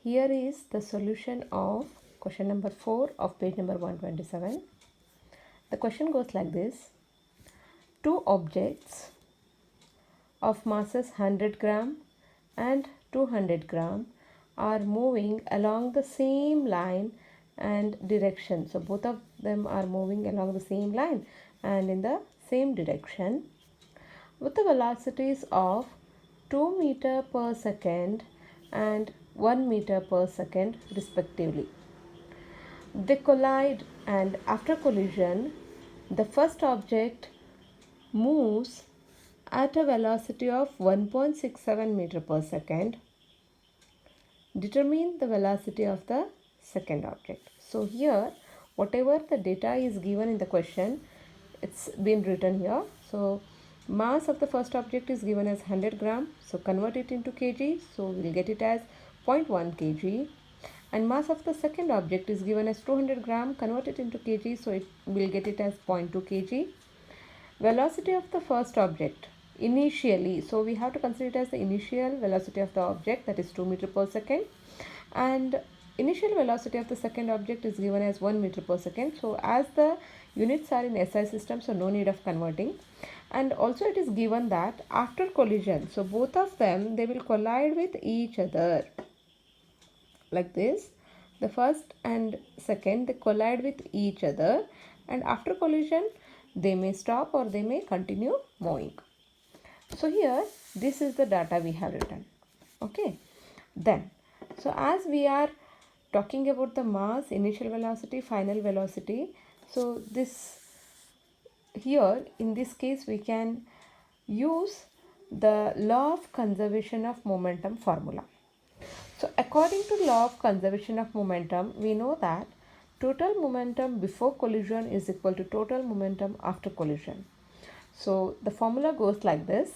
Here is the solution of question number 4 of page number 127. The question goes like this. Two objects of masses 100 gram and 200 gram are moving along the same line and direction. So both of them are moving along the same line and in the same direction with the velocities of 2 meter per second and 1 meter per second respectively. They collide, and after collision the first object moves at a velocity of 1.67 meter per second. Determine the velocity of the second object. So here whatever the data is given in the question, it's been written here. So mass of the first object is given as 100 gram, so convert it into kg, so we'll get it as 0.1 kg. And mass of the second object is given as 200 gram, convert it into kg, so it will get it as 0.2 kg. Velocity of the first object initially, so we have to consider it as the initial velocity of the object, that is 2 meter per second, and initial velocity of the second object is given as 1 meter per second. So as the units are in SI system, so no need of converting. And also it is given that after collision, so both of them, they will collide with each other like this. The first and second, they collide with each other, and after collision they may stop or they may continue moving. So here this is the data we have written. Okay, then so as we are talking about the mass, initial velocity, final velocity, so this here in this case we can use the law of conservation of momentum formula. So according to law of conservation of momentum, we know that total momentum before collision is equal to total momentum after collision. So the formula goes like this.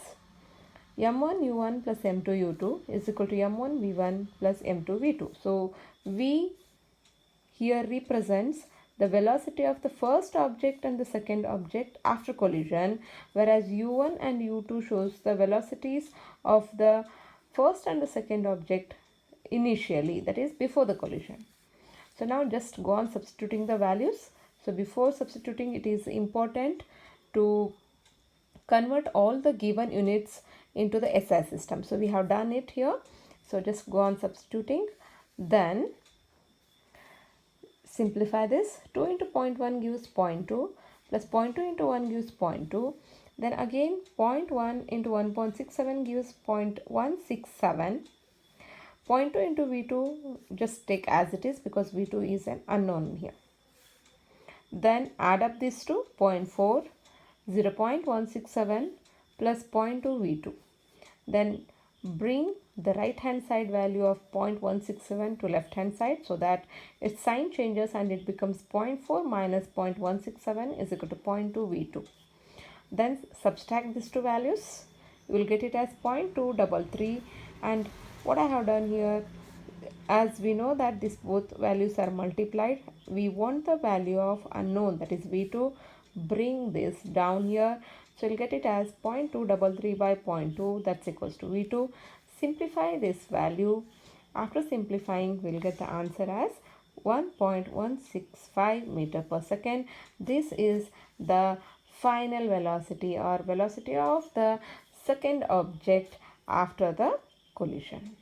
m1 u1 plus m2 u2 is equal to m1 v1 plus m2 v2. So v here represents the velocity of the first object and the second object after collision, whereas u1 and u2 shows the velocities of the first and the second object initially, that is before the collision. So now just go on substituting the values. So before substituting, it is important to convert all the given units into the SI system. So we have done it here. So just go on substituting. Then simplify this. 2 into 0.1 gives 0.2 plus 0.2 into 1 gives 0.2. Then again 0.1 into 1.67 gives 0.167. 0.2 into V2 just take as it is because V2 is an unknown here. Then add up these two, 0.4, 0.167 plus 0.2 V2. Then bring the right hand side value of 0.167 to left hand side so that its sign changes and it becomes 0.4 minus 0.167 is equal to 0.2 V2. Then subtract these two values. You will get it as 0.233, and what I have done here, as we know that these both values are multiplied, we want the value of unknown, that is V2. Bring this down here, so you'll get it as 0.233 by 0.2, that's equals to V2. Simplify this value. After simplifying, we'll get the answer as 1.165 meter per second. This is the final velocity or velocity of the second object after the collision.